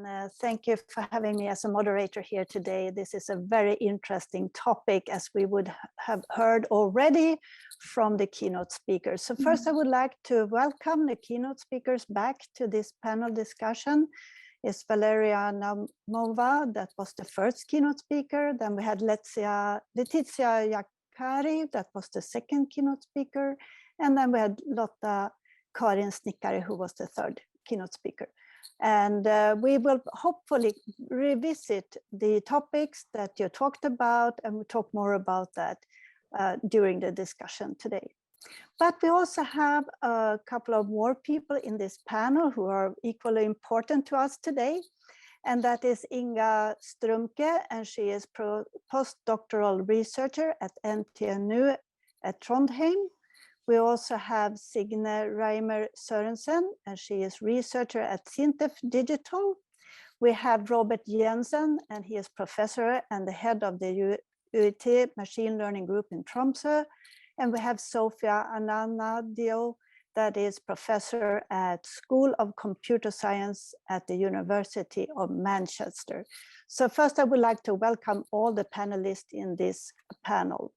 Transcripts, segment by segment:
And thank you for having me as a moderator here today. This is a very interesting topic, as we would have heard already from the keynote speakers. So first, I would like to welcome the keynote speakers back to this panel discussion. It's Valeriya Naumova, that was the first keynote speaker. Then we had Letizia Jaccheri, that was the second keynote speaker. And then we had Lotta, Karin, Snickare, who was the third keynote speaker. And we will hopefully revisit the topics that you talked about, and we'll talk more about that during the discussion today. But we also have a couple of more people in this panel who are equally important to us today. And that is Inga Strumke, and she is postdoctoral researcher at NTNU at Trondheim. We also have Signe Riemer Sørensen, and she is researcher at SINTEF Digital. We have Robert Jenssen, and he is professor and the head of the UiT machine learning group in Tromsø. And we have Sophia Ananiadou, that is professor at School of Computer Science at the University of Manchester. So first, I would like to welcome all the panelists in this panel.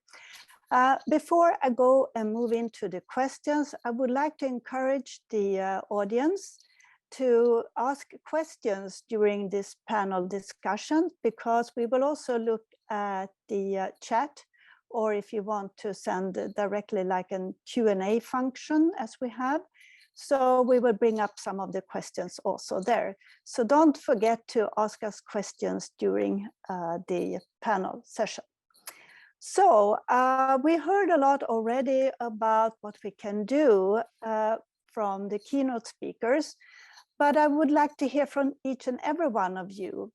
Before I go and move into the questions, I would like to encourage the audience to ask questions during this panel discussion, because we will also look at the chat, or if you want to send directly like a Q&A function as we have. So we will bring up some of the questions also there. So don't forget to ask us questions during the panel session. So we heard a lot already about what we can do from the keynote speakers, but I would like to hear from each and every one of you.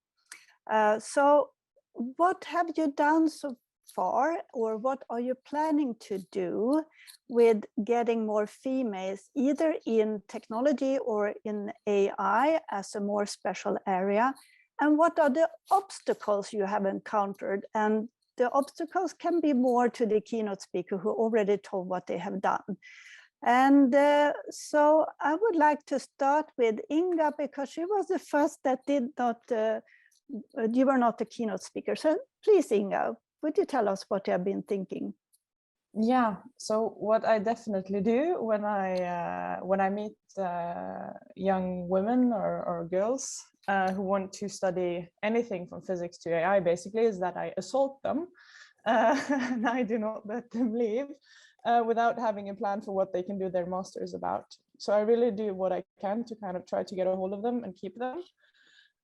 So what have you done so far, or what are you planning to do with getting more females, either in technology or in AI as a more special area? And what are the obstacles you have encountered? And the obstacles can be more to the keynote speaker who already told what they have done. And so I would like to start with Inga, because she was the first that did not, you were not the keynote speaker. So please, Inga, would you tell us what you have been thinking? Yeah, so what I definitely do when I meet young women or girls who want to study anything from physics to AI, basically, is that I assault them and I do not let them leave without having a plan for what they can do their masters about. So I really do what I can to kind of try to get a hold of them and keep them.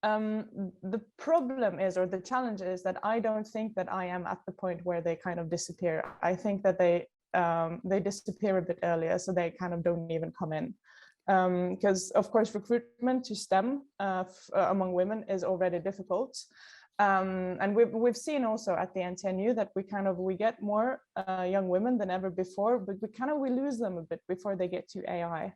The problem is, or the challenge is, that I don't think that I am at the point where they kind of disappear. I think that they disappear a bit earlier, so they kind of don't even come in. Because of course, recruitment to STEM among women is already difficult. And we've seen also at the NTNU that we get more young women than ever before, but we lose them a bit before they get to AI.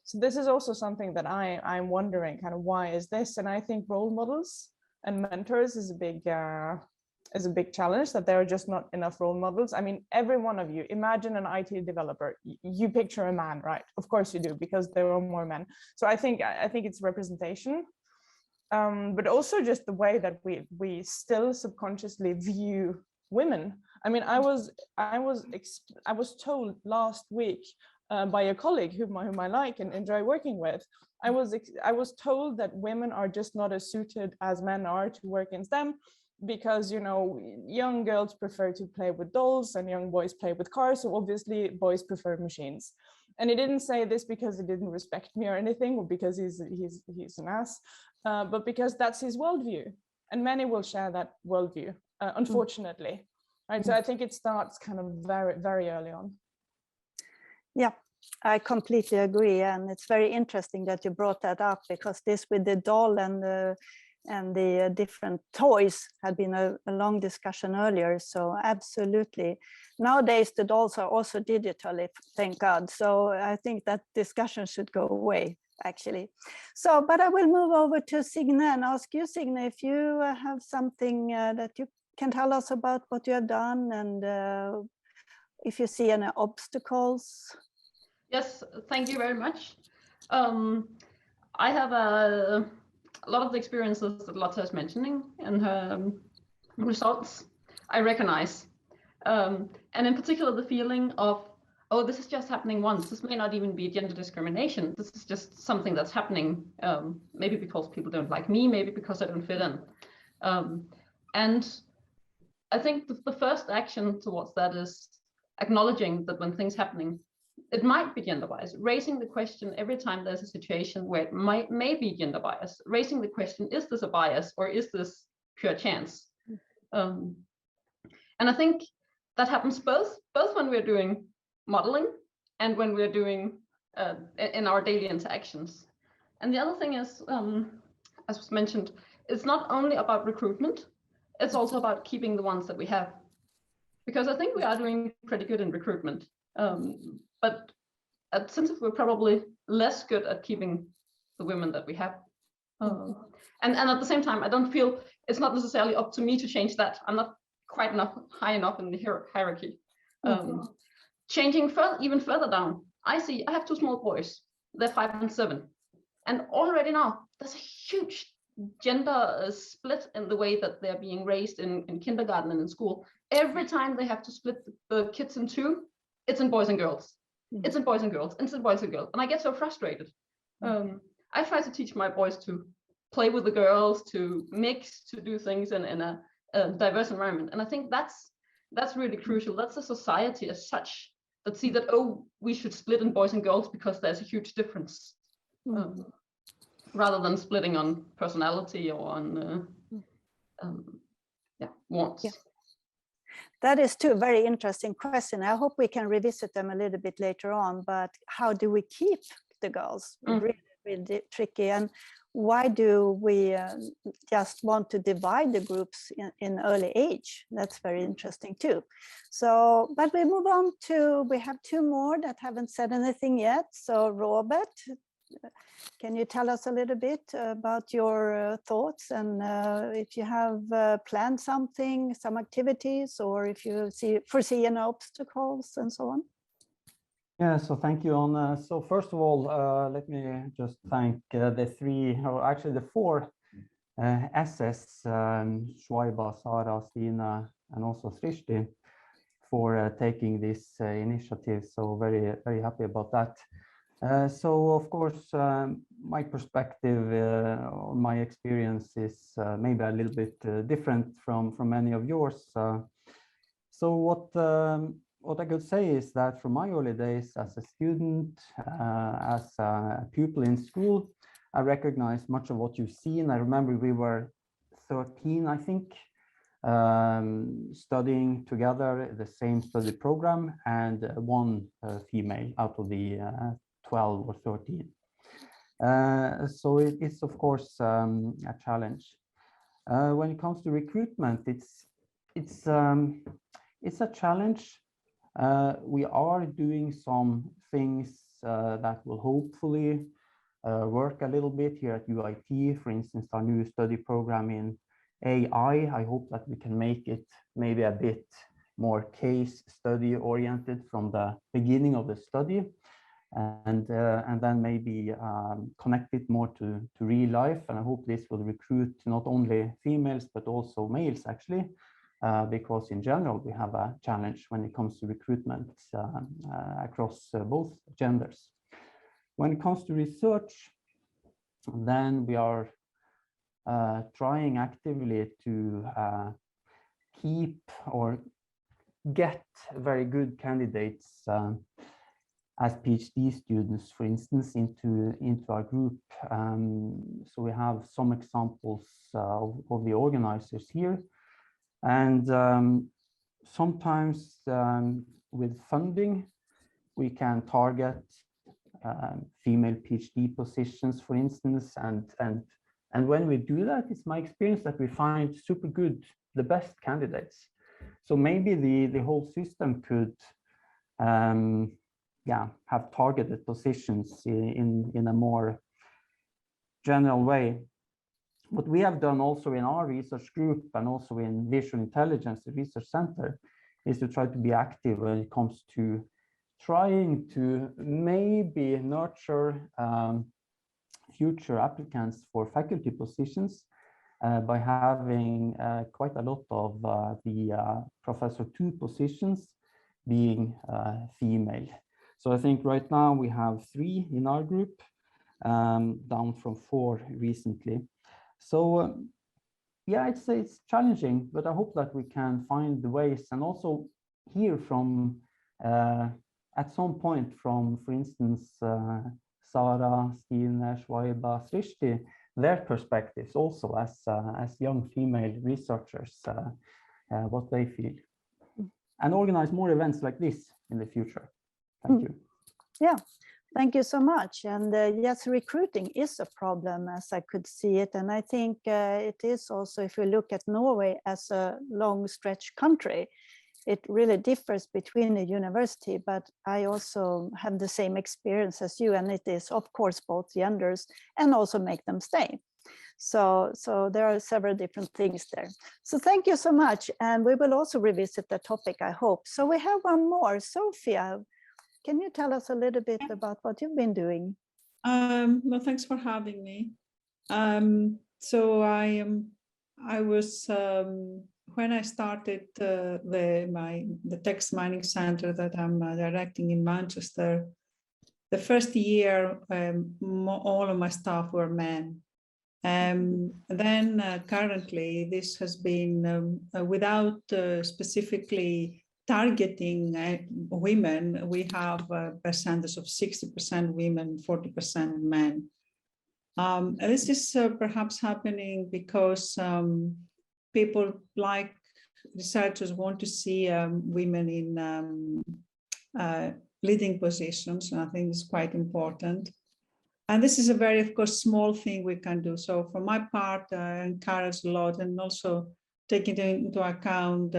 So this is also something that I'm wondering, why is this? And I think role models and mentors is a big challenge, that there are just not enough role models. I mean, every one of you, imagine an IT developer, you picture a man, right? Of course you do, because there are more men. So I think it's representation, but also just the way that we still subconsciously view women. I mean, I was told last week by a colleague whom I like and enjoy working with. I was told that women are just not as suited as men are to work in STEM, because, you know, young girls prefer to play with dolls and young boys play with cars, so obviously boys prefer machines. And he didn't say this because he didn't respect me or anything, or because he's an ass, but because that's his worldview, and many will share that worldview, unfortunately. Right, so I think it starts kind of very, very early on. Yeah, I completely agree, and it's very interesting that you brought that up, because this with the doll and the different toys had been a long discussion earlier. So absolutely, nowadays the dolls are also digital, thank God. So I think that discussion should go away, actually. So, but I will move over to Signe and ask you, Signe, if you have something that you can tell us about what you have done, and if you see any obstacles. Yes, thank you very much. I have a a lot of the experiences that Lotta is mentioning in her results, I recognize. And in particular, the feeling of, oh, this is just happening once. This may not even be gender discrimination. This is just something that's happening, maybe because people don't like me, maybe because I don't fit in. And I think the first action towards that is acknowledging that when things happening, it might be gender bias, raising the question every time there's a situation where it may be gender bias, raising the question, is this a bias or is this pure chance? And I think that happens both when we're doing modeling and when we're doing in our daily interactions. And the other thing is, as was mentioned, it's not only about recruitment, it's also about keeping the ones that we have. Because I think we are doing pretty good in recruitment. But at SINTEF, we're probably less good at keeping the women that we have. And at the same time, I don't feel it's not necessarily up to me to change that. I'm not quite high enough in the hierarchy. Changing even further down, I have two small boys. They're 5 and 7. And already now, there's a huge gender split in the way that they're being raised in kindergarten and in school. Every time they have to split the kids in two, it's in boys and girls. It's in boys and girls. It's in boys and girls. And I get so frustrated. I try to teach my boys to play with the girls, to mix, to do things in a diverse environment. And I think that's really crucial. That's a society as such that see that, oh, we should split in boys and girls because there's a huge difference. Rather than splitting on personality or on wants. Yeah. That is two very interesting questions. I hope we can revisit them a little bit later on, but how do we keep the girls? Really, really tricky. And why do we just want to divide the groups in early age? That's very interesting too. So, but we move on to, we have two more that haven't said anything yet. So Robert, can you tell us a little bit about your thoughts and if you have planned something, some activities, or if you foresee any obstacles and so on? Yeah, so thank you, Anna. So first of all, let me just thank the three, or actually the four SS, Schweiba, Sara, Stina, and also Srishti, for taking this initiative. So very, very happy about that. So of course, my perspective, my experience is maybe a little bit different from many of yours. So what I could say is that from my early days as a student, as a pupil in school, I recognize much of what you've seen. I remember we were 13, I think, studying together the same study program, and one female out of the 12 or 13. So it's of course a challenge. When it comes to recruitment, it's a challenge. We are doing some things that will hopefully work a little bit here at UiT. For instance, our new study program in AI. I hope that we can make it maybe a bit more case study oriented from the beginning of the study, and then maybe connect it more to real life. And I hope this will recruit not only females but also males, actually, because in general we have a challenge when it comes to recruitment across both genders. When it comes to research, then we are trying actively to keep or get very good candidates as PhD students, for instance, into our group. So we have some examples of the organizers here. And sometimes with funding, we can target female PhD positions, for instance. And when we do that, it's my experience that we find super good, the best candidates. So maybe the whole system could have targeted positions in a more general way. What we have done also in our research group and also in Visual Intelligence, the research center, is to try to be active when it comes to trying to maybe nurture future applicants for faculty positions by having quite a lot of the Professor 2 positions being female. So I think right now we have 3 in our group, down from 4 recently. So yeah, it's challenging, but I hope that we can find the ways and also hear from at some point from, for instance, Sara, Stine, Schwaiba, Srishti, their perspectives also as young female researchers, what they feel, and organize more events like this in the future. Thank you. Yeah, thank you so much. And yes, recruiting is a problem as I could see it. And I think it is also, if you look at Norway as a long stretch country, it really differs between the university, but I also have the same experience as you, and it is of course both genders and also make them stay. So there are several different things there. So thank you so much, and we will also revisit the topic, I hope. So we have one more. Sophia, can you tell us a little bit about what you've been doing? Well, thanks for having me. So I was when I started the text mining center that I'm directing in Manchester, the first year all of my staff were men. Then currently this has been without specifically targeting women, we have a percentage of 60% women, 40% men. This is perhaps happening because people like researchers want to see women in leading positions, and I think it's quite important. And this is a very, of course, small thing we can do. So for my part, I encourage a lot, and also taking into account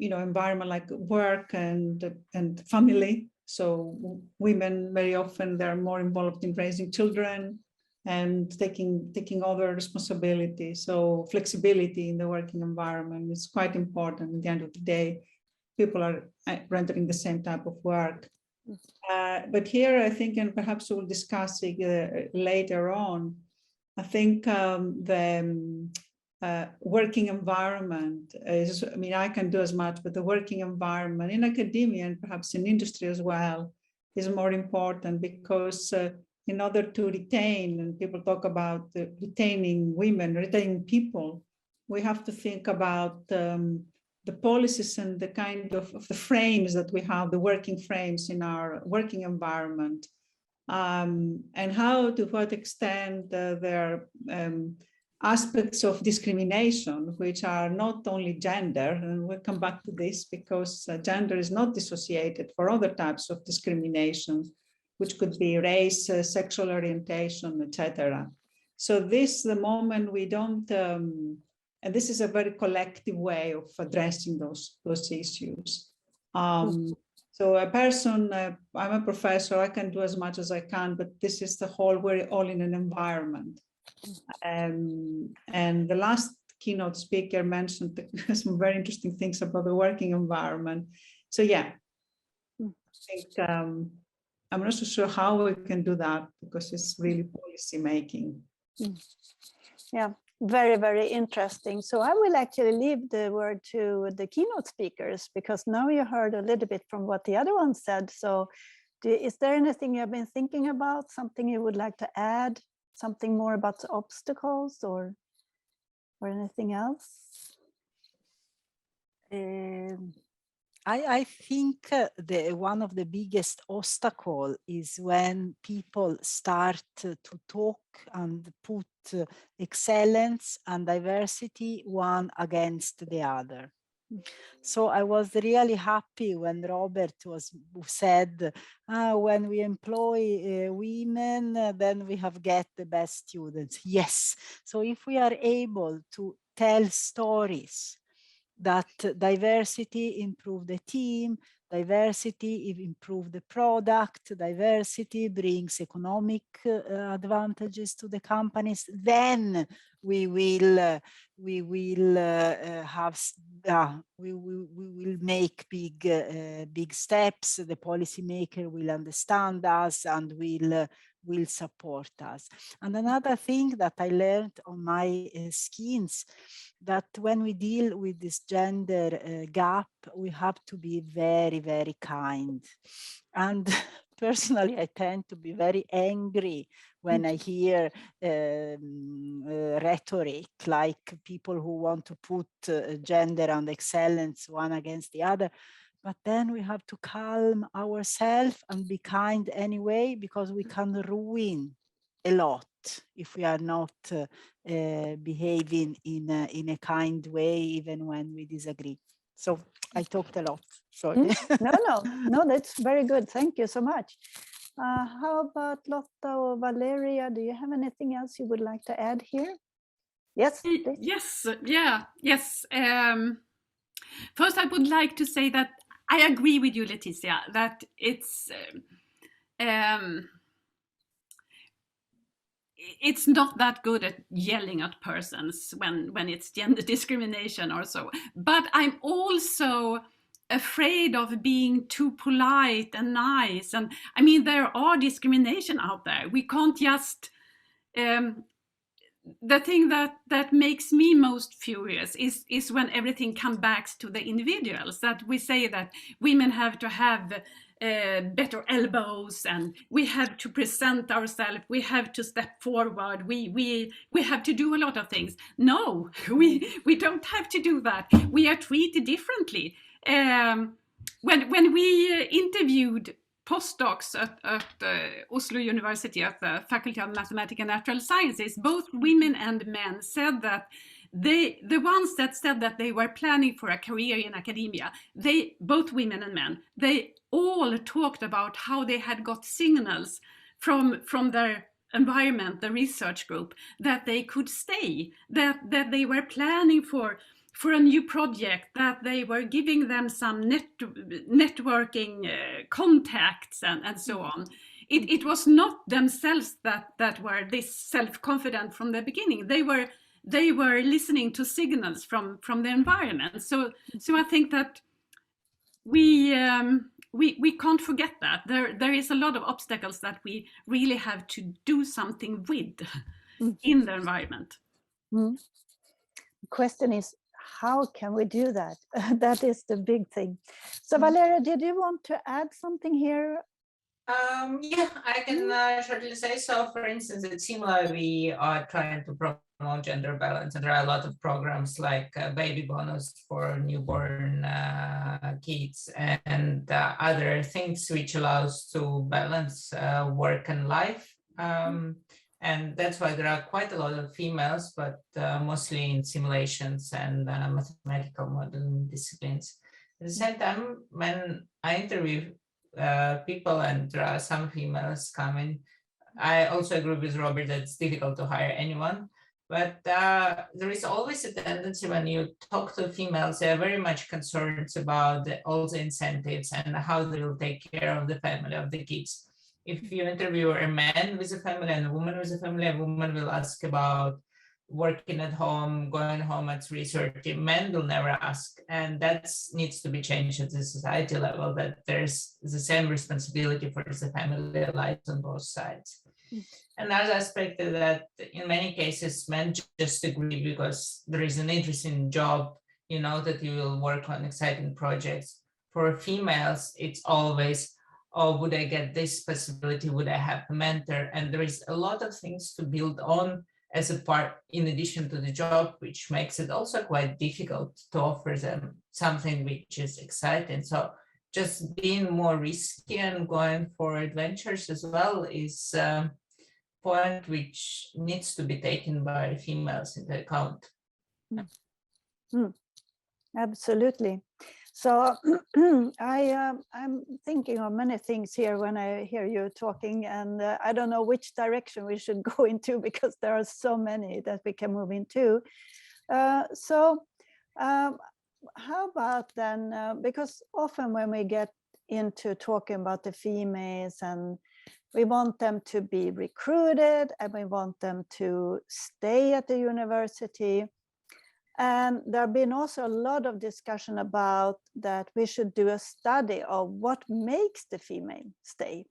environment like work and family. So women very often they're more involved in raising children and taking other responsibilities. So flexibility in the working environment is quite important. At the end of the day, people are rendering the same type of work. But here I think, and perhaps we'll discuss it later on, I think the working environment is, I mean, I can do as much, but the working environment in academia and perhaps in industry as well is more important, because in order to retain, and people talk about retaining women, retaining people, we have to think about the policies and the kind of the frames that we have, the working frames in our working environment, and how, to what extent there are aspects of discrimination, which are not only gender, and we'll come back to this because gender is not dissociated for other types of discrimination, which could be race, sexual orientation, etc. So this, the moment we don't, and this is a very collective way of addressing those issues. So a person, I'm a professor, I can do as much as I can, but this is the whole, we're all in an environment. And the last keynote speaker mentioned some very interesting things about the working environment. So yeah, I think I'm not so sure how we can do that, because it's really policy making. Yeah, very, very interesting. So I will actually leave the word to the keynote speakers, because now you heard a little bit from what the other one said. So is there anything you've been thinking about, something you would like to add, something more about the obstacles or anything else? I think one of the biggest obstacles is when people start to talk and put excellence and diversity one against the other. So I was really happy when Robert said, when we employ women, then we have get the best students. Yes. So if we are able to tell stories that diversity improve the team, diversity improve the product, diversity brings economic advantages to the companies, then we will make big steps. The policymaker will understand us and will will support us. And another thing that I learned on my skins, that when we deal with this gender gap, we have to be very, very kind. And personally, I tend to be very angry when I hear rhetoric, like people who want to put gender and excellence one against the other. But then we have to calm ourselves and be kind anyway, because we can ruin a lot if we are not behaving in a kind way, even when we disagree. So I talked a lot, sorry. No, that's very good. Thank you so much. How about Lotta or Valeriya? Do you have anything else you would like to add here? Yes, please. Yes. First, I would like to say that I agree with you, Letizia, that it's not that good at yelling at persons when it's gender discrimination or so. But I'm also afraid of being too polite and nice. And I mean, there are discrimination out there. We can't just... the thing that makes me most furious is when everything comes back to the individuals, that we say that women have to have better elbows, and we have to present ourselves, we have to step forward, we have to do a lot of things. No, we don't have to do that. We are treated differently. When we interviewed postdocs at Oslo University at the Faculty of Mathematics and Natural Sciences, both women and men said that the ones that said that they were planning for a career in academia, both women and men, they all talked about how they had got signals from their environment, the research group, that they could stay, that they were planning for a new project, that they were giving them some networking contacts and so on. It was not themselves that were this self-confident from the beginning. They were listening to signals from the environment. So I think that we can't forget that. There is a lot of obstacles that we really have to do something with in the environment. The question is, how can we do that? That is the big thing. So Valeriya, did you want to add something here? Yeah, I can shortly say so. For instance, at Simula, we are trying to promote gender balance, and there are a lot of programs like baby bonus for newborn kids and other things which allows to balance work and life. And that's why there are quite a lot of females, but mostly in simulations and mathematical modeling disciplines. At the same time, when I interview people and there are some females coming, I also agree with Robert that it's difficult to hire anyone. But there is always a tendency when you talk to females, they're very much concerned about all the incentives and how they will take care of the family, of the kids. If you interview a man with a family and a woman with a family, a woman will ask about working at home, going home at 3:30. Men will never ask. And that needs to be changed at the society level, that there's the same responsibility for the family life on both sides. Another aspect is that in many cases, men just agree because there is an interesting job, you know, that you will work on exciting projects. For females, it's always, oh, would I get this possibility? Would I have a mentor? And there is a lot of things to build on as a part, in addition to the job, which makes it also quite difficult to offer them something which is exciting. So just being more risky and going for adventures as well is a point which needs to be taken by females into account. Absolutely. So I'm thinking of many things here when I hear you talking, and I don't know which direction we should go into because there are so many that we can move into. How about then, because often when we get into talking about the females, and we want them to be recruited and we want them to stay at the university. And there have been also a lot of discussion about that we should do a study of what makes the female stay.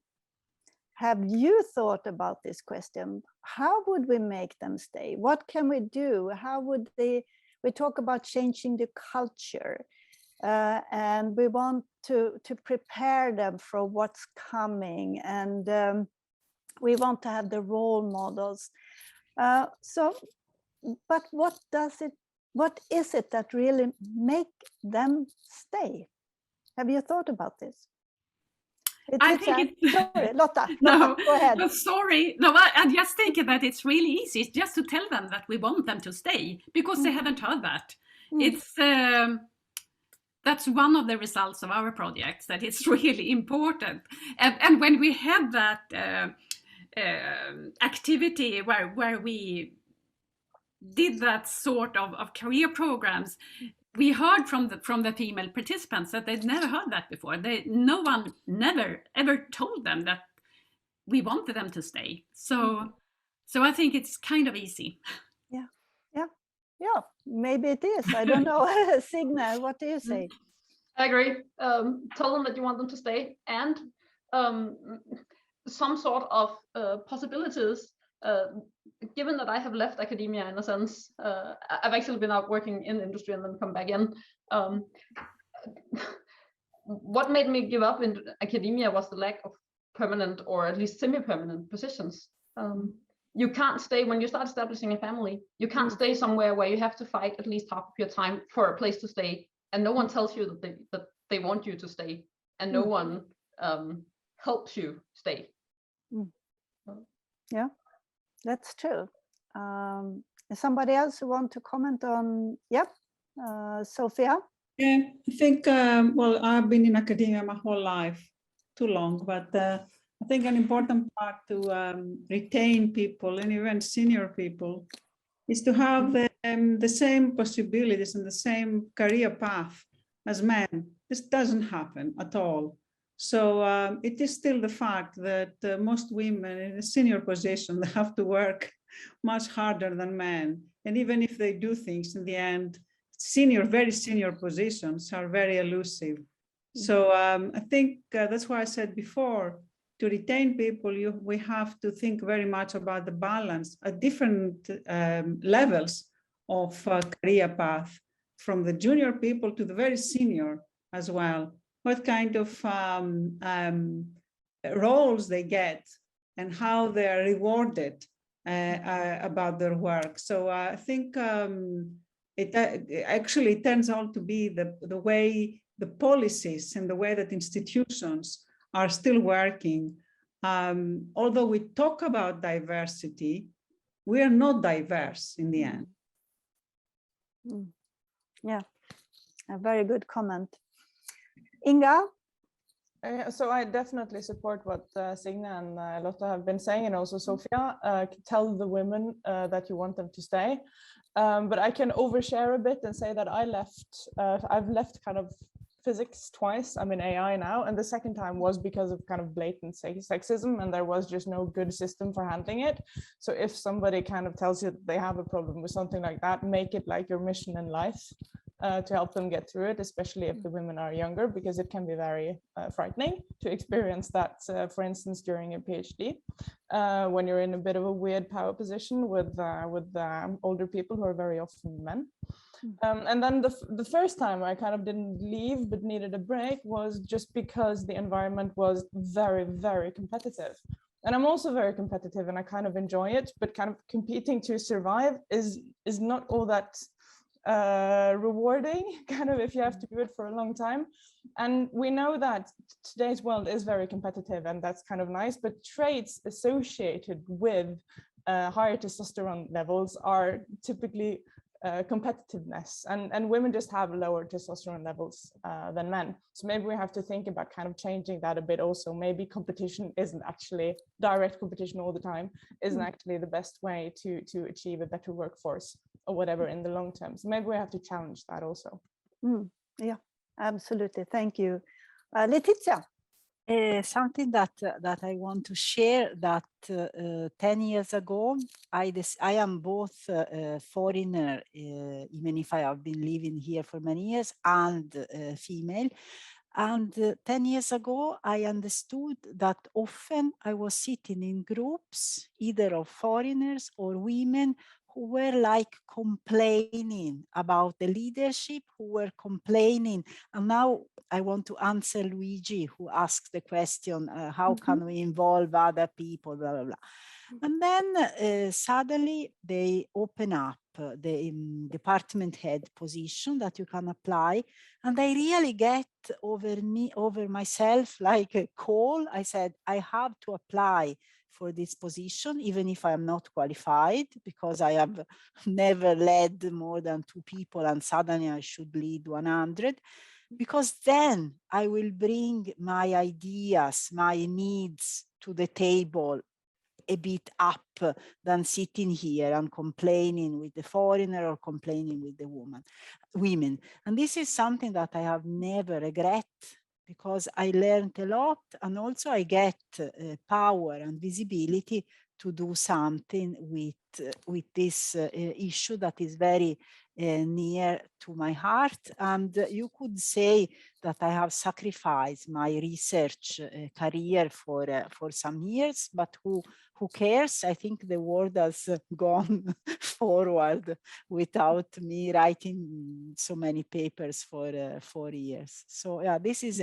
have you thought about this question? How would we make them stay? What can we do? How would they, we talk about changing the culture, and we want to prepare them for what's coming, and we want to have the role models. But what is it that really make them stay? Have you thought about this? I think sorry, Lotta, no, go ahead. No, sorry. No, I just think that it's really easy. It's just to tell them that we want them to stay, because they haven't heard that. It's that's one of the results of our projects, that it's really important. And when we had that activity where we did that sort of career programs, we heard from the female participants that they'd never heard that before. No one never ever told them that we wanted them to stay. So I think it's kind of easy. Yeah, maybe it is. I don't know. Signe, what do you say? I agree. Tell them that you want them to stay, and some sort of possibilities. Given that I have left academia in a sense, I've actually been out working in industry and then come back in. What made me give up in academia was the lack of permanent or at least semi-permanent positions. You can't stay when you start establishing a family. You can't stay somewhere where you have to fight at least half of your time for a place to stay, and no one tells you that they want you to stay, and no one helps you stay. Yeah, that's true. Is somebody else who want to comment on? Yep, Sophia. Yeah, I think, well, I've been in academia my whole life, too long, but I think an important part to retain people, and even senior people, is to have the same possibilities and the same career path as men. This doesn't happen at all. So it is still the fact that most women in a senior position, they have to work much harder than men. And even if they do things, in the end, very senior positions are very elusive. So I think that's why I said before, to retain people, we have to think very much about the balance at different levels of career path, from the junior people to the very senior as well. What kind of roles they get and how they are rewarded about their work. So I think it actually turns out to be the way the policies and the way that institutions are still working. Although we talk about diversity, we are not diverse in the end. Yeah, a very good comment. Inga? So I definitely support what Signe and Lotta have been saying, and also Sophia. Tell the women that you want them to stay. But I can overshare a bit and say that I've left kind of physics twice. I'm in AI now, and the second time was because of kind of blatant sexism, and there was just no good system for handling it. So if somebody kind of tells you that they have a problem with something like that, make it like your mission in life to help them get through it, especially if the women are younger, because it can be very frightening to experience that, for instance, during a PhD, when you're in a bit of a weird power position with older people who are very often men. And then the first time I kind of didn't leave but needed a break was just because the environment was very, very competitive. And I'm also very competitive and I kind of enjoy it, but kind of competing to survive is not all that rewarding, kind of, if you have to do it for a long time. And we know that today's world is very competitive, and that's kind of nice, but traits associated with higher testosterone levels are typically competitiveness, and women just have lower testosterone levels than men. So maybe we have to think about kind of changing that a bit also. Maybe competition isn't actually, direct competition all the time isn't actually the best way to achieve a better workforce or whatever in the long term. So maybe we have to challenge that also. Yeah, absolutely. Thank you. Letizia? Something that I want to share, that 10 years ago, I am both a foreigner, even if I have been living here for many years, and female. And 10 years ago, I understood that often I was sitting in groups, either of foreigners or women, who were like complaining about the leadership, who were complaining. And now I want to answer Luigi, who asked the question, how can we involve other people, blah, blah, blah. And then suddenly they open up the department head position that you can apply. And I really get over myself like a call. I said, I have to apply for this position, even if I am not qualified, because I have never led more than 2 people and suddenly I should lead 100. Because then I will bring my ideas, my needs to the table a bit up than sitting here and complaining with the foreigner or complaining with the women. And this is something that I have never regret, because I learned a lot, and also I get power and visibility to do something with this issue that is very near to my heart. And you could say that I have sacrificed my research career for some years, but who cares? I think the world has gone forward without me writing so many papers for 4 years. So yeah, this is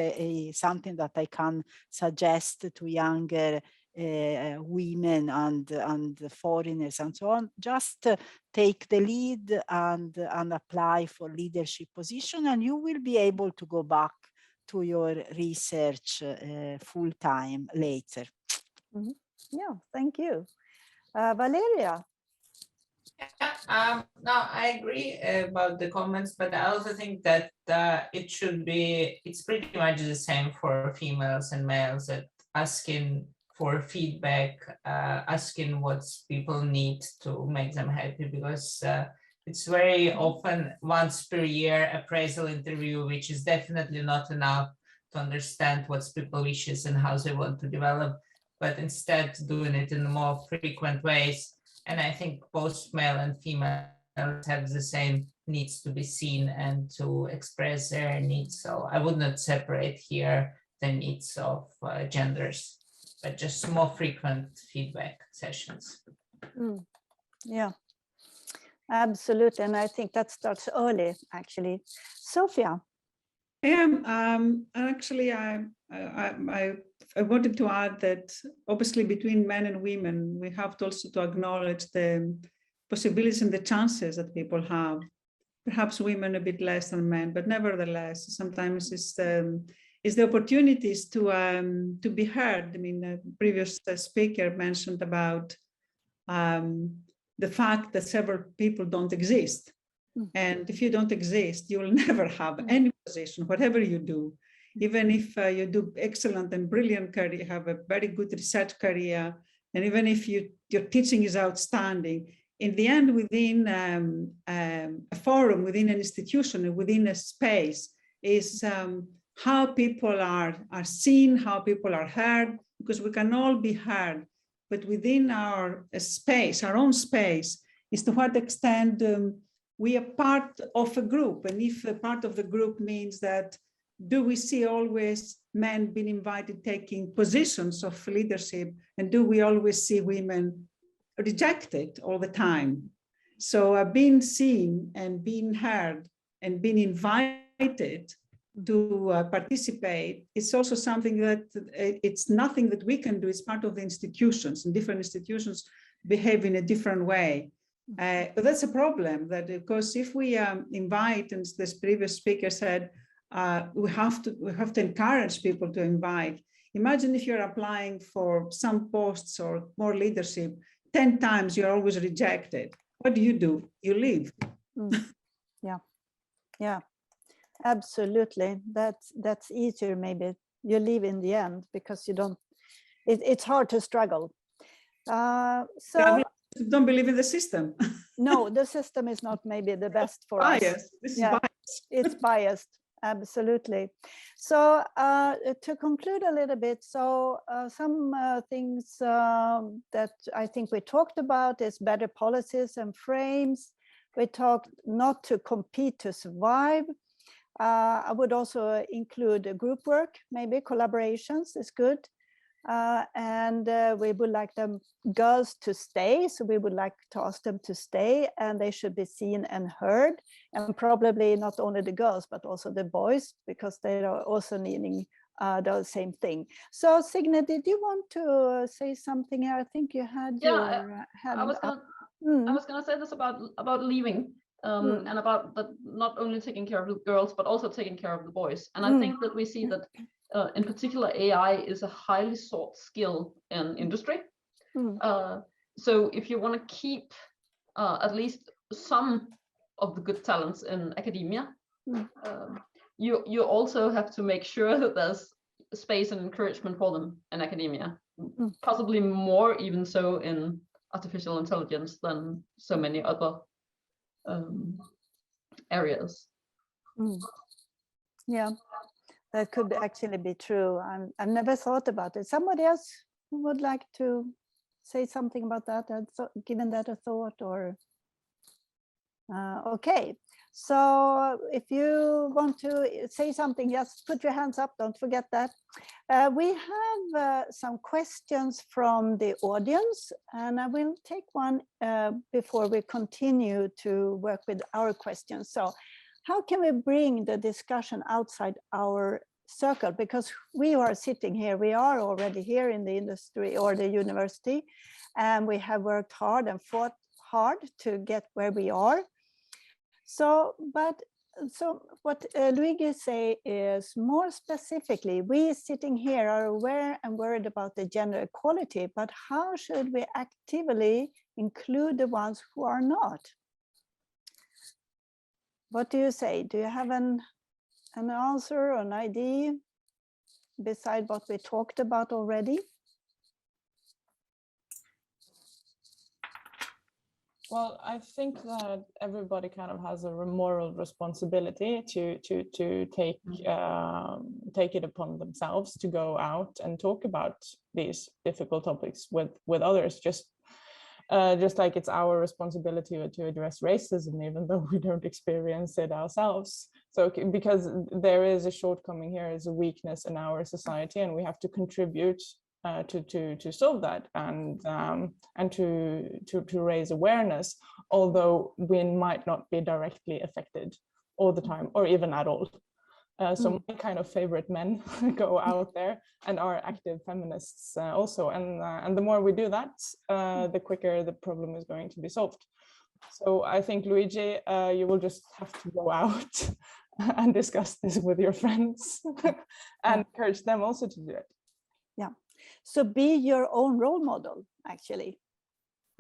something that I can suggest to younger women and foreigners and so on. Just take the lead and apply for leadership position, and you will be able to go back to your research full time later. Yeah, thank you. Valeriya. Yeah, no, I agree about the comments, but I also think that it's pretty much the same for females and males, that asking for feedback, asking what people need to make them happy, because it's very often once per year appraisal interview, which is definitely not enough to understand what people wishes and how they want to develop, but instead doing it in more frequent ways. And I think both male and female have the same needs to be seen and to express their needs. So I would not separate here the needs of genders, but just more frequent feedback sessions. Yeah, absolutely. And I think that starts early, actually. Sophia. Actually, I wanted to add that obviously between men and women, we have to also to acknowledge the possibilities and the chances that people have. Perhaps women a bit less than men, but nevertheless, sometimes it's the opportunities to be heard. I mean, the previous speaker mentioned about the fact that several people don't exist. And if you don't exist, you will never have any position, whatever you do. Even if you do excellent and brilliant career, have a very good research career, and even if your teaching is outstanding, in the end, within a forum, within an institution, and within a space, is how people are seen, how people are heard, because we can all be heard, but within our space, our own space, is to what extent we are part of a group. And if a part of the group means that, do we see always men being invited taking positions of leadership? And do we always see women rejected all the time? So being seen and being heard and being invited to participate, it's also something that it's nothing that we can do. It's part of the institutions, and different institutions behave in a different way. But that's a problem, that because if we invite, and this previous speaker said, we have to encourage people to invite. Imagine if you're applying for some posts or more leadership, 10 times you're always rejected. What do? You leave. Yeah, absolutely. That's easier. Maybe you leave in the end because you don't. It's hard to struggle. So. Don't believe in the system. No, the system is not maybe the best for us. This is biased. It's biased, absolutely. So to conclude a little bit, so some things that I think we talked about is better policies and frames. We talked not to compete to survive. I would also include group work, maybe collaborations is good. And we would like them girls to stay, so we would like to ask them to stay, and they should be seen and heard, and probably not only the girls but also the boys, because they are also needing the same thing. So Signe, did you want to say something here? I think you had your hand up. I was gonna say this about leaving and about not only taking care of the girls but also taking care of the boys, and I think that we see that in particular, AI is a highly sought skill in industry. So if you want to keep at least some of the good talents in academia, you also have to make sure that there's space and encouragement for them in academia. Possibly more even so in artificial intelligence than so many other areas. Yeah. That could actually be true. I've never thought about it. Somebody else who would like to say something about that, given that a thought, or okay. So if you want to say something, just put your hands up. Don't forget that. We have some questions from the audience, and I will take one before we continue to work with our questions. So how can we bring the discussion outside our circle? Because we are sitting here, we are already here in the industry or the university, and we have worked hard and fought hard to get where we are. So what Luigi say is, more specifically, we sitting here are aware and worried about the gender equality, but how should we actively include the ones who are not? What do you say? Do you have an answer, an idea, beside what we talked about already? Well, I think that everybody kind of has a moral responsibility to take it upon themselves to go out and talk about these difficult topics with others. Just like it's our responsibility to address racism, even though we don't experience it ourselves. So because there is a shortcoming here, is a weakness in our society, and we have to contribute to solve that and to raise awareness, although we might not be directly affected all the time or even at all. So my kind of favorite men go out there and are active feminists also, and the more we do that, the quicker the problem is going to be solved. So I think, Luigi, you will just have to go out and discuss this with your friends and encourage them also to do it. Yeah, so be your own role model, actually,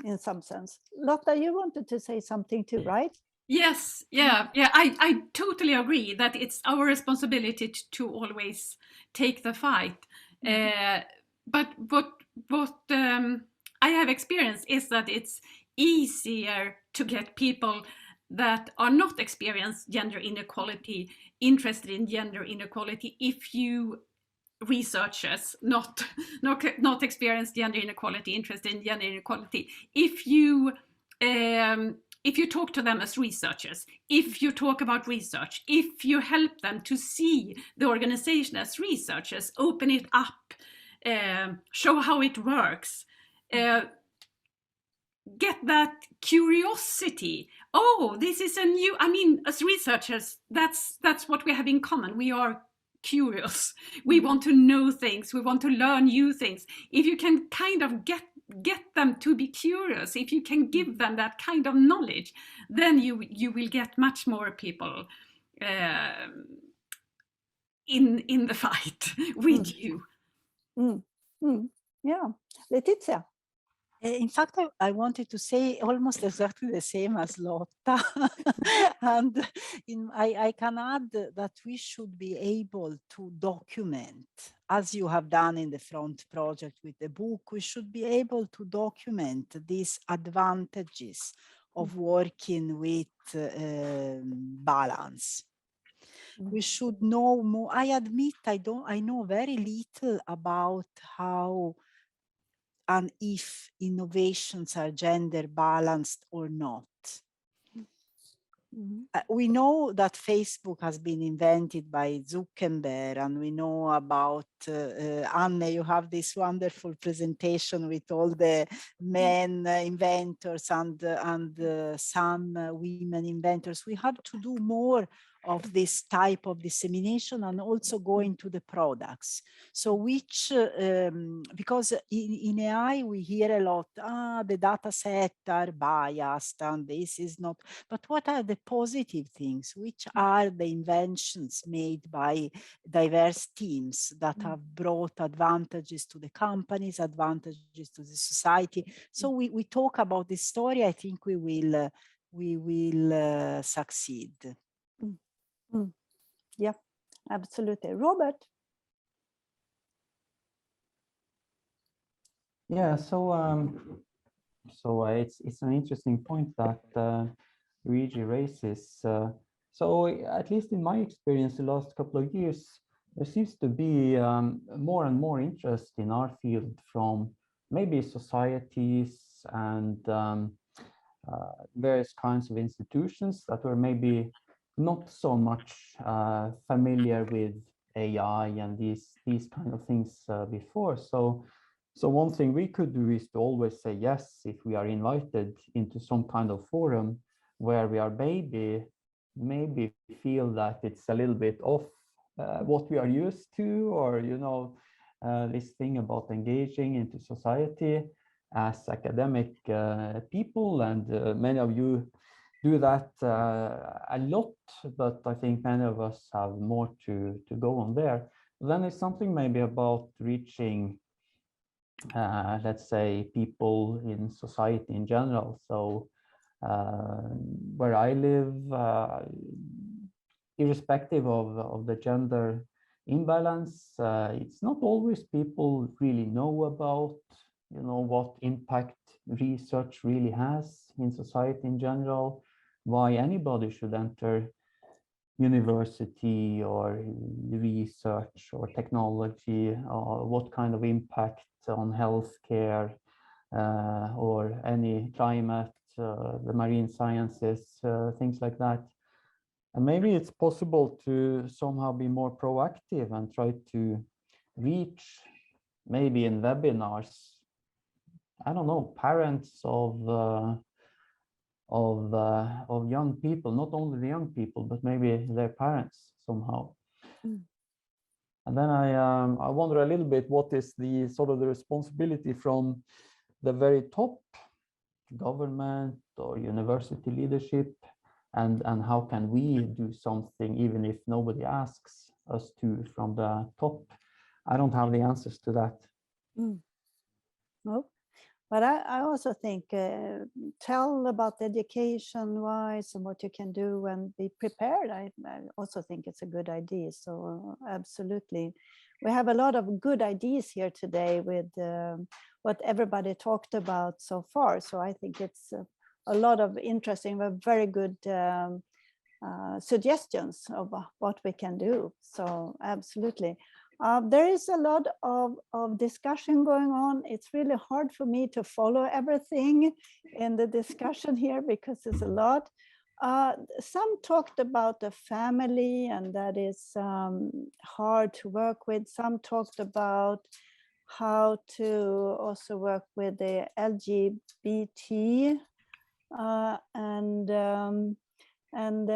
in some sense. Lotta, you wanted to say something too, right? Yes, I totally agree that it's our responsibility to always take the fight. But what I have experienced is that it's easier to get people that are not experienced gender inequality interested in gender inequality if you researchers not experienced gender inequality interested in gender inequality if you talk to them as researchers, if you talk about research, if you help them to see the organization as researchers, open it up, show how it works, get that curiosity. Oh, this is a new, I mean, as researchers, that's what we have in common. We are curious. We want to know things. We want to learn new things. If you can kind of get them to be curious, if you can give them that kind of knowledge, then you will get much more people in the fight with you. Yeah, Letizia. In fact, I wanted to say almost exactly the same as Lotta. And I can add that we should be able to document, as you have done in the front project with the book, we should be able to document these advantages of working with balance. We should know more. I admit I know very little about how and if innovations are gender balanced or not. We know that Facebook has been invented by Zuckerberg, and we know about Anne, you have this wonderful presentation with all the men inventors and some women inventors. We have to do more of this type of dissemination and also go into the products. So which, because in AI we hear a lot, the data set are biased and this is not, but what are the positive things? Which are the inventions made by diverse teams that have brought advantages to the companies, advantages to the society? So we talk about this story, I think we will succeed. Yeah, absolutely. Robert? Yeah, so it's an interesting point that Luigi raises. So at least in my experience, the last couple of years, there seems to be more and more interest in our field from maybe societies and various kinds of institutions that were maybe not so much familiar with AI and these kind of things before. So one thing we could do is to always say yes if we are invited into some kind of forum where we are maybe feel that it's a little bit off what we are used to, or this thing about engaging into society as academic people, and many of you do that a lot, but I think many of us have more to go on there. Then it's something maybe about reaching let's say people in society in general. So where I live, irrespective of the gender imbalance, it's not always people really know about what impact research really has in society in general, why anybody should enter university or research or technology, or what kind of impact on healthcare or any climate, the marine sciences, things like that. And maybe it's possible to somehow be more proactive and try to reach, maybe in webinars, I don't know, parents of young people, not only the young people, but maybe their parents somehow. And then I wonder a little bit, what is the sort of the responsibility from the very top, government or university leadership, and how can we do something even if nobody asks us to from the top? I don't have the answers to that. No. But I also think tell about education wise and what you can do and be prepared. I also think it's a good idea. So absolutely. We have a lot of good ideas here today with what everybody talked about so far. So I think it's a lot of interesting, but very good suggestions of what we can do. So absolutely. There is a lot of discussion going on. It's really hard for me to follow everything in the discussion here because there's a lot. Some talked about the family, and that is hard to work with. Some talked about how to also work with the LGBT and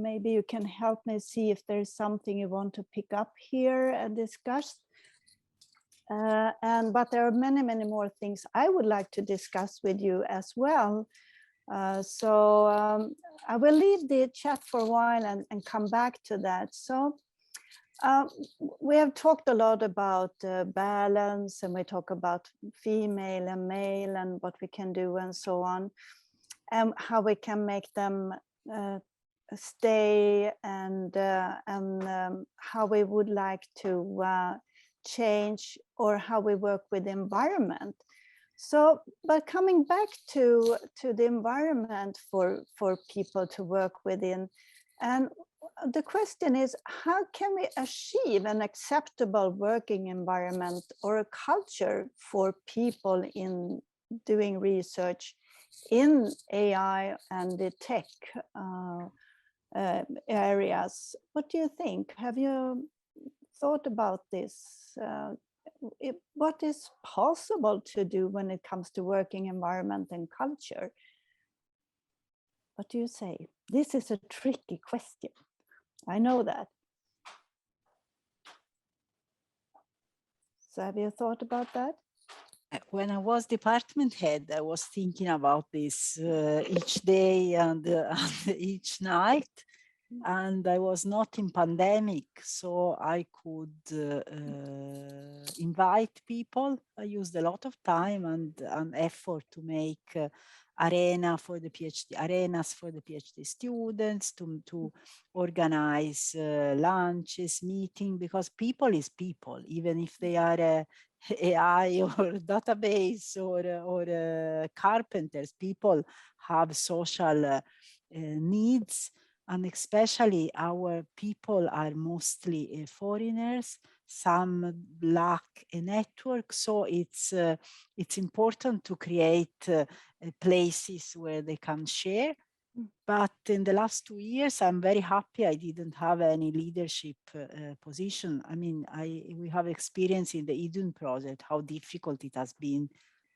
maybe you can help me see if there's something you want to pick up here and discuss. But there are many more things I would like to discuss with you as well. So I will leave the chat for a while and come back to that. So we have talked a lot about balance, and we talk about female and male and what we can do and so on, and how we can make them stay, and how we would like to change, or how we work with the environment. So, but coming back to the environment for people to work within, and the question is, how can we achieve an acceptable working environment or a culture for people in doing research in AI and the tech? areas. What do you think? Have you thought about this? What is possible to do when it comes to working environment and culture? What do you say? This is a tricky question. I know that. So have you thought about that? When I was department head, I was thinking about this each day and each night. And I was not in pandemic, so I could invite people. I used a lot of time and effort to make arenas for the PhD students, to organize lunches, meeting, because people is people, even if they are AI or database or carpenters. People have social needs. And especially our people are mostly foreigners. Some lack a network, so it's important to create places where they can share. But in the last 2 years, I'm very happy I didn't have any leadership position. I mean, we have experience in the EDUN project how difficult it has been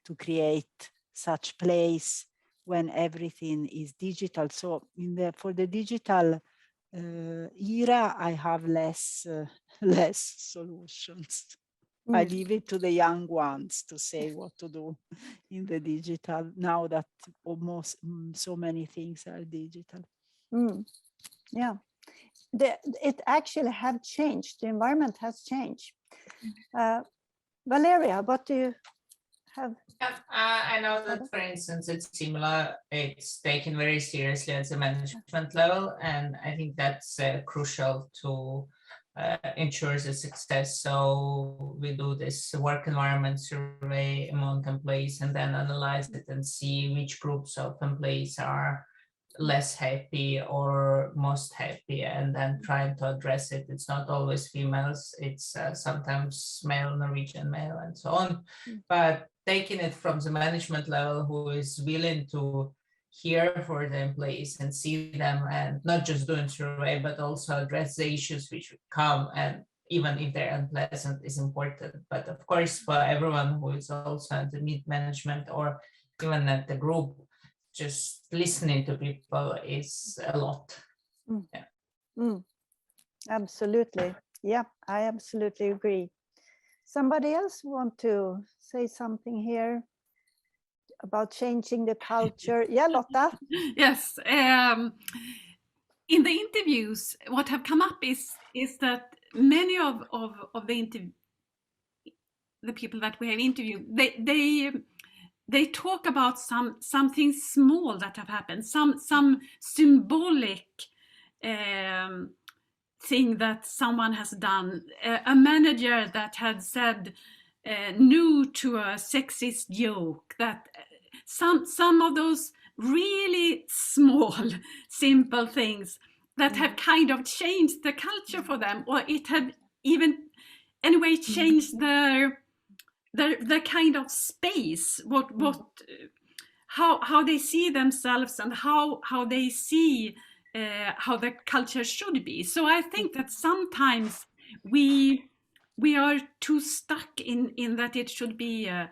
to create such place when everything is digital. So for the digital era, I have less solutions. I leave it to the young ones to say what to do in the digital, now that almost so many things are digital. Yeah, it actually have changed. The environment has changed. Valeriya, what do you have? I know that, for instance, at Simula, it's taken very seriously at the management level, and I think that's crucial to ensure the success. So we do this work environment survey among employees and then analyze it and see which groups of employees are less happy or most happy, and then trying to address it. It's not always females, it's sometimes male, Norwegian male, and so on. But taking it from the management level, who is willing to hear for the employees and see them, and not just doing survey, but also address the issues which come, and even if they're unpleasant, is important. But of course, for everyone who is also at the mid management or even at the group, just listening to people is a lot. Absolutely. Yeah, I absolutely agree. Somebody else want to say something here about changing the culture? Yeah, Lotta? Yes. In the interviews, what have come up is that many of the people that we have interviewed, they talk about something small that have happened, some symbolic thing that someone has done, a manager that had said no to a sexist joke, that some of those really small, simple things that have kind of changed the culture for them, or it had even anyway changed their kind of space, how they see themselves and how they see how the culture should be. So I think that sometimes we are too stuck in that it should be a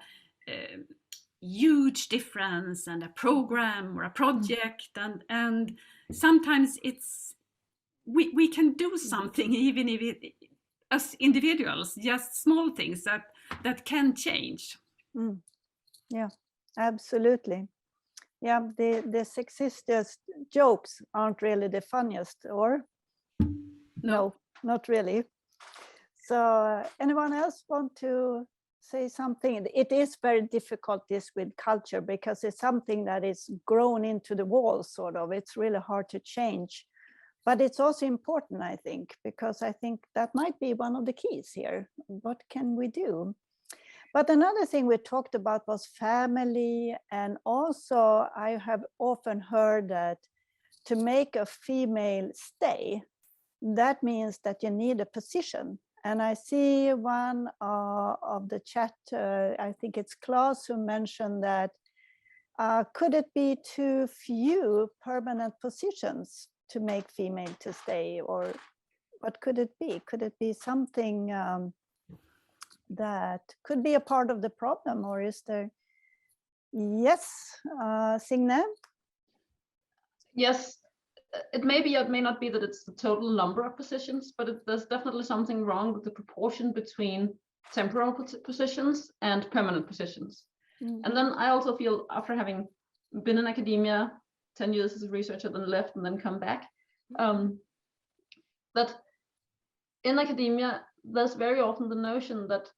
huge difference and a program or a project, and sometimes it's we can do something even if it, as individuals, just small things that can change. Yeah, absolutely. Yeah, the sexist jokes aren't really the funniest, or? No, not really. So anyone else want to say something? It is very difficult, this with culture, because it's something that is grown into the wall, sort of. It's really hard to change. But it's also important, I think, because I think that might be one of the keys here. What can we do? But another thing we talked about was family. And also I have often heard that to make a female stay, that means that you need a position. And I see one of the chat, I think it's Klaus, who mentioned that could it be too few permanent positions to make female to stay, or what could it be? Could it be something that could be a part of the problem, or is there? Yes, Signe? Yes, it may be, it may not be that it's the total number of positions, but there's definitely something wrong with the proportion between temporal positions and permanent positions. And then I also feel, after having been in academia 10 years as a researcher, then left and then come back, that in academia, there's very often the notion that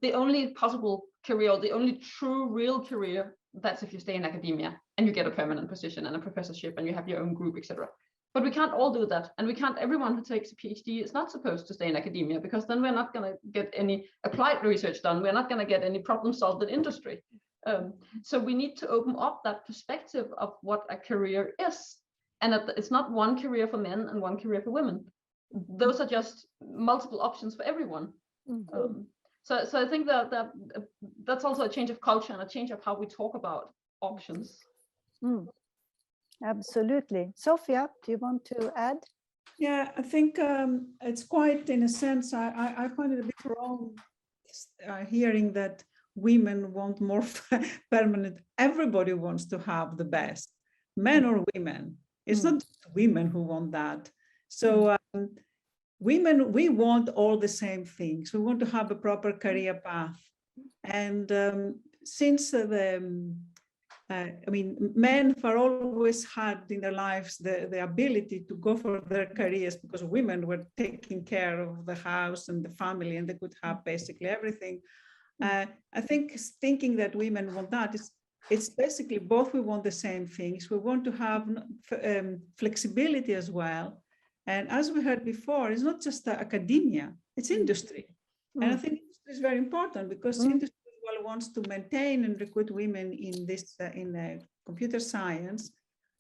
the only possible career, or the only true real career, that's if you stay in academia and you get a permanent position and a professorship and you have your own group, etc. But we can't all do that, and we can't. Everyone who takes a PhD is not supposed to stay in academia, because then we're not going to get any applied research done. We're not going to get any problem solved in industry. So we need to open up that perspective of what a career is, and that it's not one career for men and one career for women. Those are just multiple options for everyone. So I think that's also a change of culture and a change of how we talk about options. Absolutely. Sophia, do you want to add? Yeah, I think it's quite, in a sense, I find it a bit wrong hearing that women want more permanent. Everybody wants to have the best, men or women. It's not just women who want that. So women, we want all the same things. We want to have a proper career path. And since I mean, men have always had in their lives the ability to go for their careers, because women were taking care of the house and the family, and they could have basically everything. I think thinking that women want that, it's basically both. We want the same things. We want to have flexibility as well. And as we heard before, it's not just academia, it's industry. And I think industry is very important, because industry wants to maintain and recruit women in this in computer science.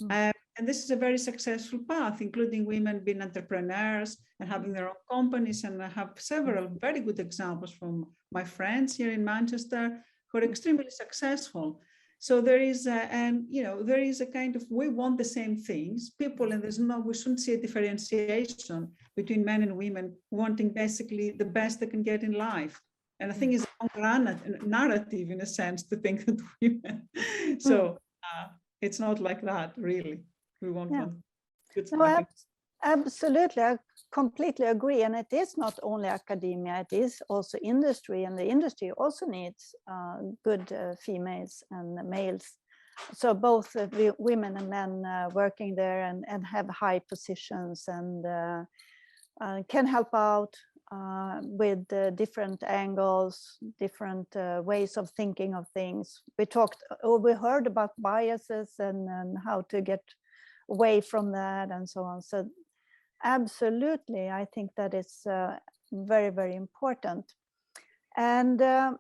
And this is a very successful path, including women being entrepreneurs and having their own companies. And I have several very good examples from my friends here in Manchester who are extremely successful. So there is there is a kind of, we want the same things, people, and we shouldn't see a differentiation between men and women wanting basically the best they can get in life. And I think it's a narrative, in a sense, to think that women. So it's not like that, really. We want one. No, absolutely, I completely agree. And it is not only academia; it is also industry, and the industry also needs good females and males. So both women and men working there and have high positions and can help out with different angles, different ways of thinking of things. We heard about biases and how to get away from that and so on. So absolutely, I think that is very, very important. And the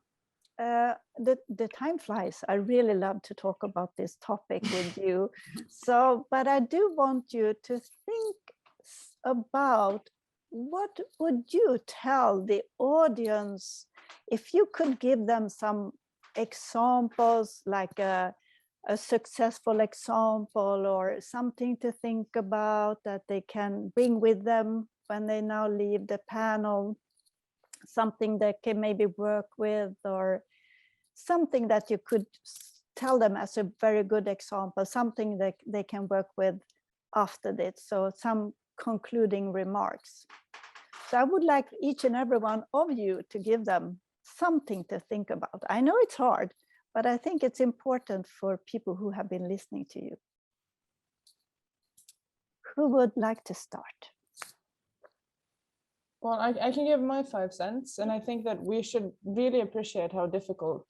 time flies. I really love to talk about this topic with you. So, but I do want you to think about, what would you tell the audience if you could give them some examples, like a successful example or something to think about that they can bring with them when they now leave the panel, something they can maybe work with, or something that you could tell them as a very good example, something that they can work with after this. So some concluding remarks. So I would like each and every one of you to give them something to think about. I know it's hard, but I think it's important for people who have been listening to you. Who would like to start? Well, I can give my 5 cents, and I think that we should really appreciate how difficult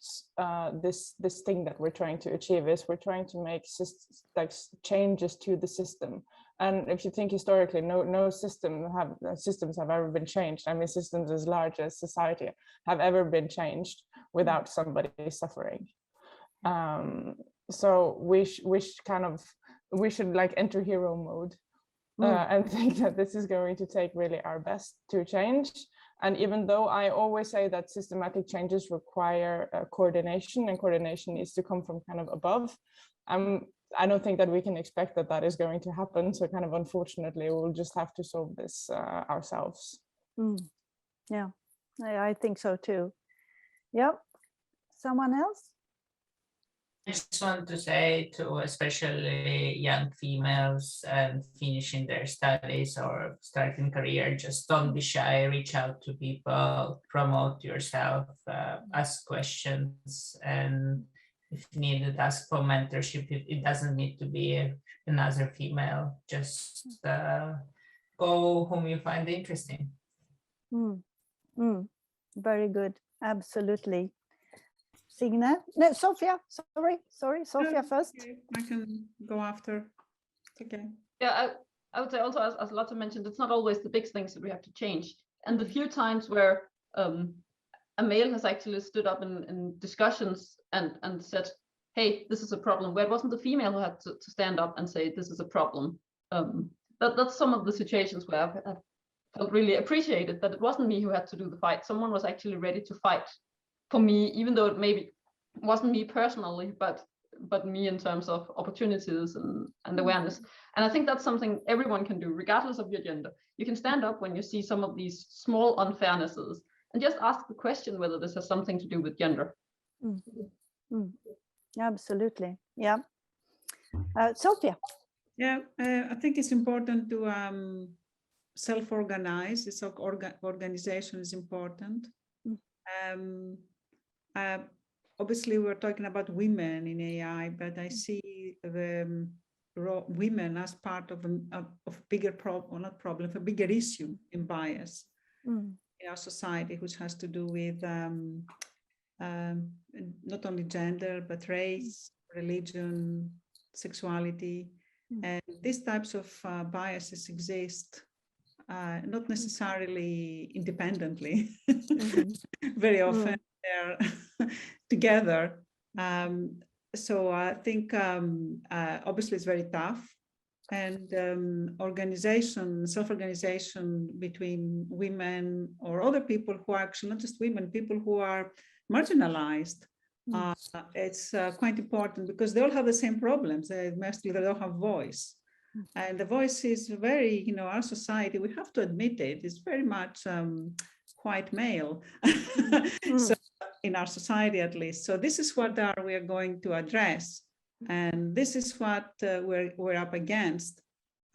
this thing that we're trying to achieve is. We're trying to make changes to the system, and if you think historically, no systems have ever been changed. I mean, systems as large as society have ever been changed without somebody suffering. So we should like enter hero mode. And think that this is going to take really our best to change. And even though I always say that systematic changes require coordination, and coordination needs to come from kind of above, I'm I don't think that we can expect that that is going to happen. So kind of unfortunately, we'll just have to solve this ourselves. Yeah, I think so too. Yep. Someone else? I just want to say to especially young females and finishing their studies or starting career, just don't be shy, reach out to people, promote yourself, ask questions, and if needed, ask for mentorship. It doesn't need to be another female, just go whom you find interesting. Very good, absolutely. Signe? No, Sophia, sorry, Sophia first. Okay. I can go after. Okay. Yeah, I would say also, as Lotta mentioned, it's not always the big things that we have to change. And the few times where a male has actually stood up in discussions and said, hey, this is a problem, where it wasn't the female who had to stand up and say, this is a problem. That's some of the situations where I've felt really appreciated that it wasn't me who had to do the fight. Someone was actually ready to fight for me, even though it maybe wasn't me personally, but me in terms of opportunities and awareness. And I think that's something everyone can do, regardless of your gender. You can stand up when you see some of these small unfairnesses and just ask the question whether this has something to do with gender. Absolutely, yeah. Sophia. Yeah, I think it's important to self-organize. This organization is important. Obviously, we're talking about women in AI, but I see the women as part of a bigger problem, not problem, a bigger issue in bias in our society, which has to do with not only gender, but race, religion, sexuality. And these types of biases exist, not necessarily independently. Very often they're together. So I think obviously it's very tough. And self-organization between women or other people who are actually not just women, people who are marginalized. It's quite important because they all have the same problems. Mostly they don't have voice. And the voice is very, our society, we have to admit it, is very much quite male. So in our society, at least. So this is what we are going to address. And this is what we're up against.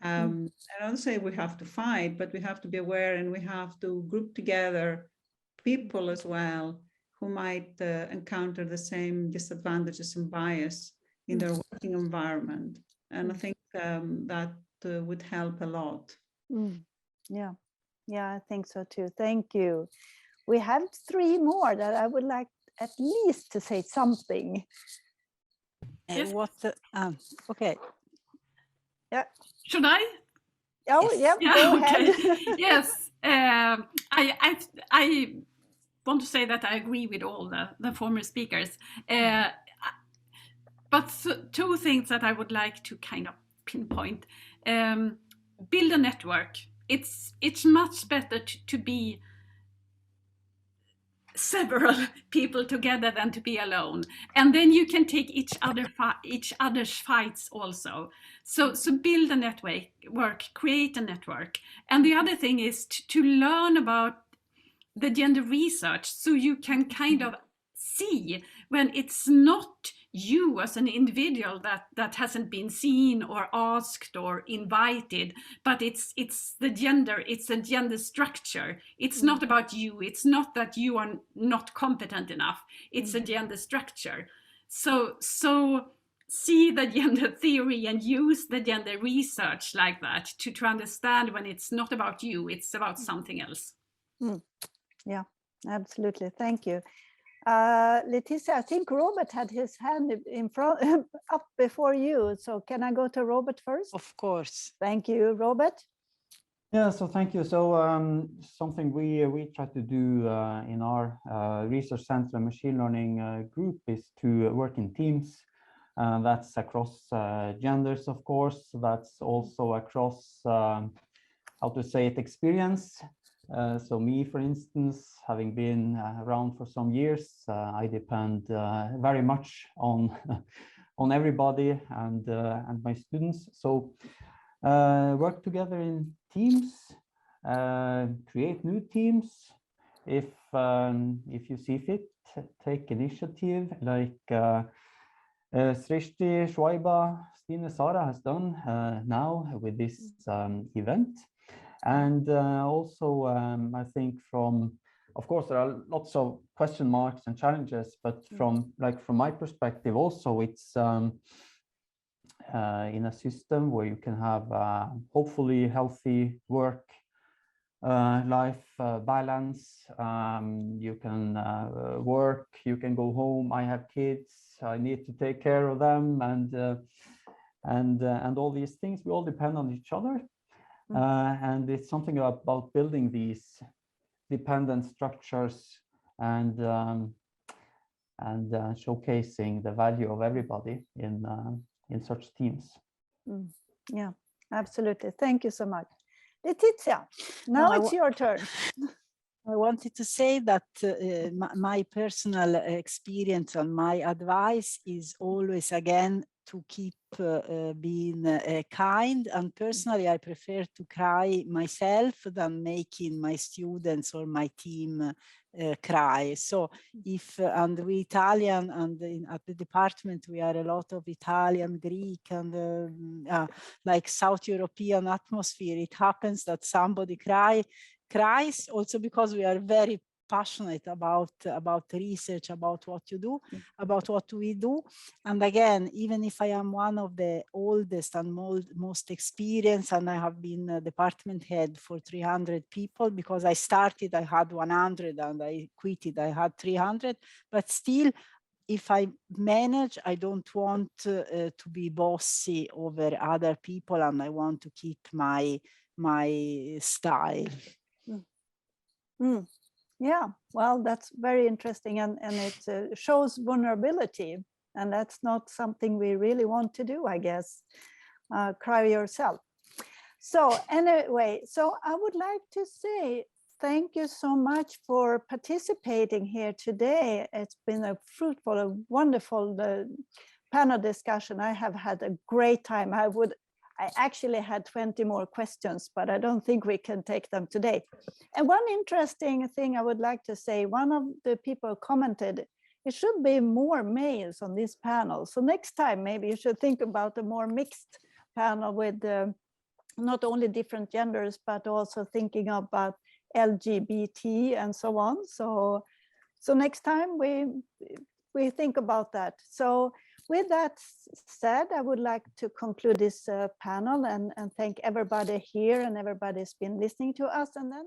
I don't say we have to fight, but we have to be aware and we have to group together people as well who might encounter the same disadvantages and bias in their working environment. And I think that would help a lot. Yeah, I think so too. Thank you. We have 3 more that I would like at least to say something. Yes. Okay. Yeah. Should I? Oh, yes. Yeah, go ahead. Yes. I want to say that I agree with all the former speakers. But 2 things that I would like to kind of pinpoint. Build a network. It's much better to be several people together than to be alone, and then you can take each other's fights also. So build a network, create a network. And the other thing is to learn about the gender research, so you can kind of see when it's not you as an individual that hasn't been seen or asked or invited, but it's the gender, it's a gender structure. It's not about you, it's not that you are not competent enough, it's a gender structure. So see the gender theory and use the gender research like that to understand when it's not about you, it's about something else. Yeah, absolutely. Thank you. Letizia, I think Robert had his hand in front, up before you. So can I go to Robert first? Of course. Thank you, Robert. Yeah, so thank you. So something we try to do in our research center and machine learning group is to work in teams. That's across genders, of course. That's also across, how to say it, experience. So me, for instance, having been around for some years, I depend very much on on everybody and my students. So work together in teams, create new teams. If you see fit, take initiative like Srishti, Shwaiba, Stine, Sara has done now with this event. And also, I think of course, there are lots of question marks and challenges, but from my perspective, also it's in a system where you can have hopefully healthy work life balance. You can work, you can go home. I have kids, I need to take care of them, and all these things. We all depend on each other, and it's something about building these dependent structures and showcasing the value of everybody in such teams. Yeah, absolutely. Thank you so much. Letizia, now it's your turn. I wanted to say that my personal experience and my advice is always, again, to keep being kind. And personally, I prefer to cry myself than making my students or my team cry. So if, and we Italian, and at the department, we are a lot of Italian, Greek, and like South European atmosphere. It happens that somebody cries also because we are very passionate about research, about what you do, about what we do. And again, even if I am one of the oldest and most experienced, and I have been a department head for 300 people, because I started, I had 100, and I quitted, I had 300, but still, if I manage, I don't want to be bossy over other people, and I want to keep my style. Yeah, well, that's very interesting, and it shows vulnerability, and that's not something we really want to do, I guess. Cry yourself. So anyway, so I would like to say thank you so much for participating here today. It's been a fruitful, a wonderful panel discussion. I have had a great time. I actually had 20 more questions, but I don't think we can take them today. And one interesting thing I would like to say, one of the people commented, it should be more males on this panel. So next time, maybe you should think about a more mixed panel with not only different genders, but also thinking about LGBT and so on. So next time we think about that. So with that said, I would like to conclude this panel and thank everybody here and everybody who's been listening to us. And then I